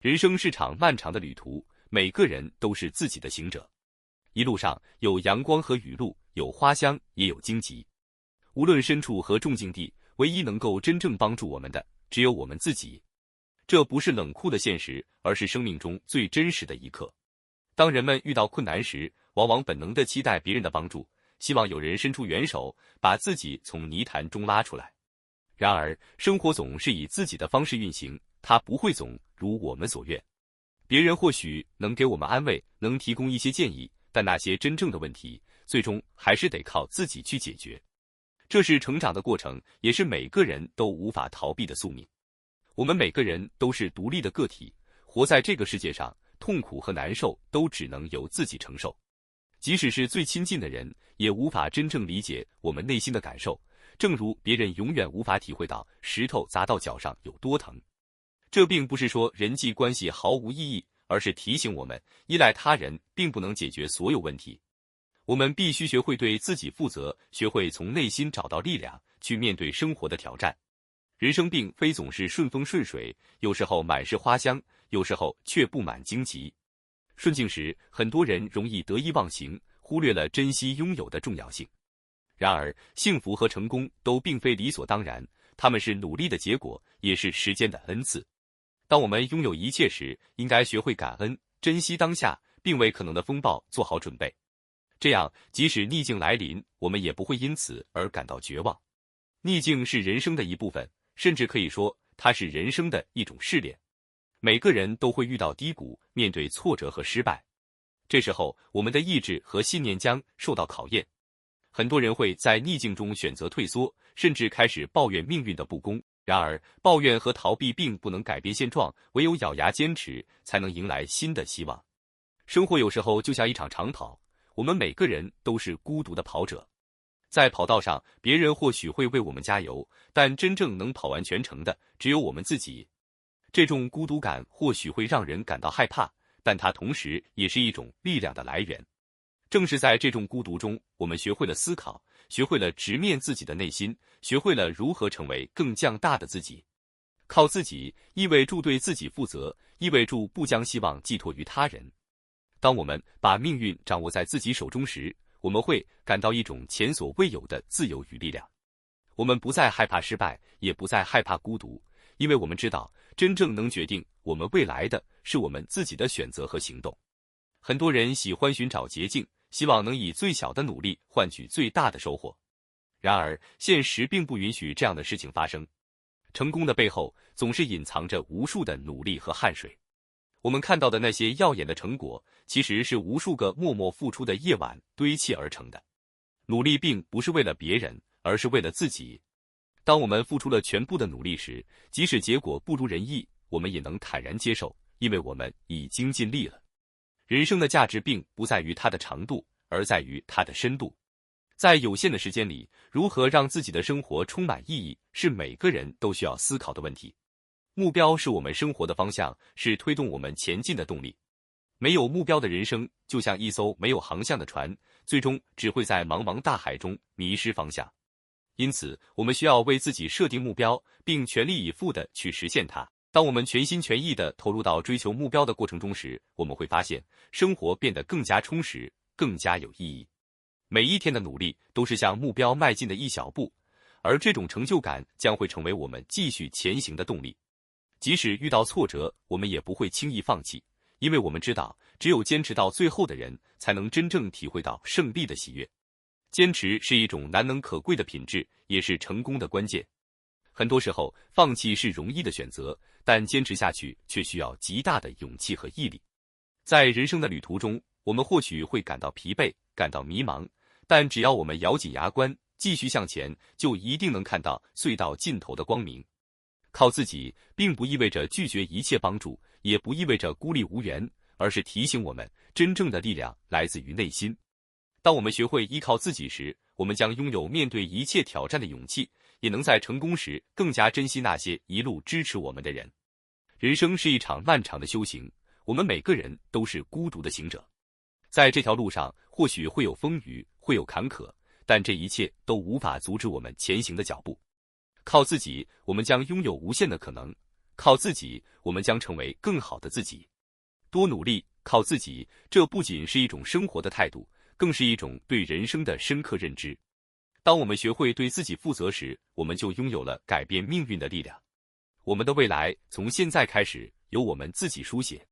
人生是场漫长的旅途，每个人都是自己的行者。一路上有阳光和雨露，有花香也有荆棘。无论身处何种境地，唯一能够真正帮助我们的，只有我们自己。这不是冷酷的现实，而是生命中最真实的一刻。当人们遇到困难时，往往本能地期待别人的帮助，希望有人伸出援手，把自己从泥潭中拉出来。然而，生活总是以自己的方式运行，它不会总如我们所愿。别人或许能给我们安慰，能提供一些建议，但那些真正的问题，最终还是得靠自己去解决。这是成长的过程，也是每个人都无法逃避的宿命。我们每个人都是独立的个体，活在这个世界上，痛苦和难受都只能由自己承受。即使是最亲近的人，也无法真正理解我们内心的感受，正如别人永远无法体会到石头砸到脚上有多疼。这并不是说人际关系毫无意义，而是提醒我们，依赖他人并不能解决所有问题。我们必须学会对自己负责，学会从内心找到力量，去面对生活的挑战。人生并非总是顺风顺水，有时候满是花香，有时候却布满荆棘。顺境时，很多人容易得意忘形，忽略了珍惜拥有的重要性。然而，幸福和成功都并非理所当然，他们是努力的结果，也是时间的恩赐。当我们拥有一切时，应该学会感恩，珍惜当下，并为可能的风暴做好准备。这样，即使逆境来临，我们也不会因此而感到绝望。逆境是人生的一部分，甚至可以说，它是人生的一种试炼。每个人都会遇到低谷，面对挫折和失败。这时候，我们的意志和信念将受到考验。很多人会在逆境中选择退缩，甚至开始抱怨命运的不公。然而，抱怨和逃避并不能改变现状，唯有咬牙坚持，才能迎来新的希望。生活有时候就像一场长跑，我们每个人都是孤独的跑者。在跑道上，别人或许会为我们加油，但真正能跑完全程的，只有我们自己。这种孤独感或许会让人感到害怕，但它同时也是一种力量的来源。正是在这种孤独中，我们学会了思考，学会了直面自己的内心，学会了如何成为更强大的自己。靠自己意味着对自己负责，意味着不将希望寄托于他人。当我们把命运掌握在自己手中时，我们会感到一种前所未有的自由与力量。我们不再害怕失败，也不再害怕孤独，因为我们知道，真正能决定我们未来的是我们自己的选择和行动。很多人喜欢寻找捷径，希望能以最小的努力换取最大的收获。然而，现实并不允许这样的事情发生。成功的背后，总是隐藏着无数的努力和汗水。我们看到的那些耀眼的成果，其实是无数个默默付出的夜晚堆砌而成的。努力并不是为了别人，而是为了自己。当我们付出了全部的努力时，即使结果不如人意，我们也能坦然接受，因为我们已经尽力了。人生的价值并不在于它的长度，而在于它的深度。在有限的时间里，如何让自己的生活充满意义，是每个人都需要思考的问题。目标是我们生活的方向，是推动我们前进的动力。没有目标的人生，就像一艘没有航向的船，最终只会在茫茫大海中迷失方向。因此，我们需要为自己设定目标，并全力以赴地去实现它。当我们全心全意地投入到追求目标的过程中时，我们会发现，生活变得更加充实，更加有意义。每一天的努力都是向目标迈进的一小步，而这种成就感将会成为我们继续前行的动力。即使遇到挫折，我们也不会轻易放弃，因为我们知道，只有坚持到最后的人，才能真正体会到胜利的喜悦。坚持是一种难能可贵的品质，也是成功的关键。很多时候，放弃是容易的选择，但坚持下去却需要极大的勇气和毅力。在人生的旅途中，我们或许会感到疲惫，感到迷茫，但只要我们咬紧牙关，继续向前，就一定能看到隧道尽头的光明。靠自己，并不意味着拒绝一切帮助，也不意味着孤立无援，而是提醒我们，真正的力量来自于内心。当我们学会依靠自己时，我们将拥有面对一切挑战的勇气，也能在成功时更加珍惜那些一路支持我们的人。人生是一场漫长的修行，我们每个人都是孤独的行者。在这条路上，或许会有风雨，会有坎坷，但这一切都无法阻止我们前行的脚步。靠自己，我们将拥有无限的可能；靠自己，我们将成为更好的自己。多努力，靠自己，这不仅是一种生活的态度，更是一种对人生的深刻认知。当我们学会对自己负责时，我们就拥有了改变命运的力量。我们的未来从现在开始由我们自己书写。